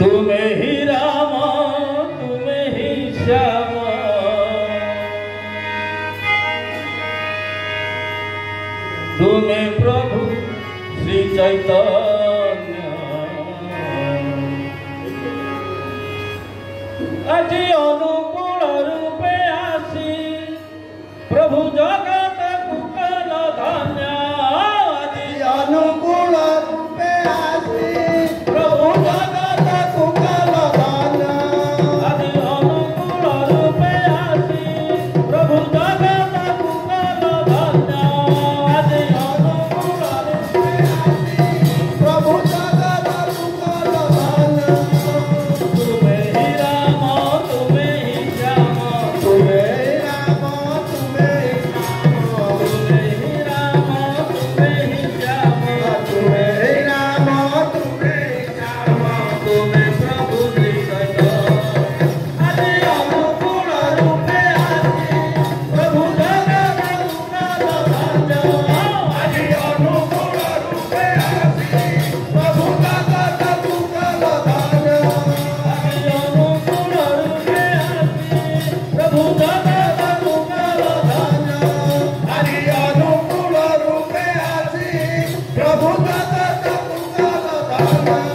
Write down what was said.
तुम्हें ही राम तुम्हें ही श्याम तुम्हें प्रभु श्री चैतन्य আজি अनुकूल रूपे आसी प्रभु जगत कुकल धन्य আজি अनुकूल रूपे आसी प्रभु जगत कुकल धन्य আজি अनुकूल रूपे आसी प्रभु जगत कुकल धन्य আজি अनुकूल रूपे आसी प्रभु जगत कुकल धन्य तुम्हें ही राम तुम्हें ही श्याम तुम्हें ही राम तुम्हें ही श्याम तुम्हें ही राम तुम्हें ही श्याम तुम्हें ही राम तुम्हें ही श्याम तुम्हें प्रभु श्री चैतन्य আজি अनुकूल रूपे आसी प्रभु जगत कुकल धन्य আজি अनुकूल रूपे आसी प्रभु जगत कुकल धन्य আজি अनुकूल रूपे आसी प्रभु जगत कुकल धन्य আজি अनुकूल रूपे आसी प्रभु जगत कुकल धन्य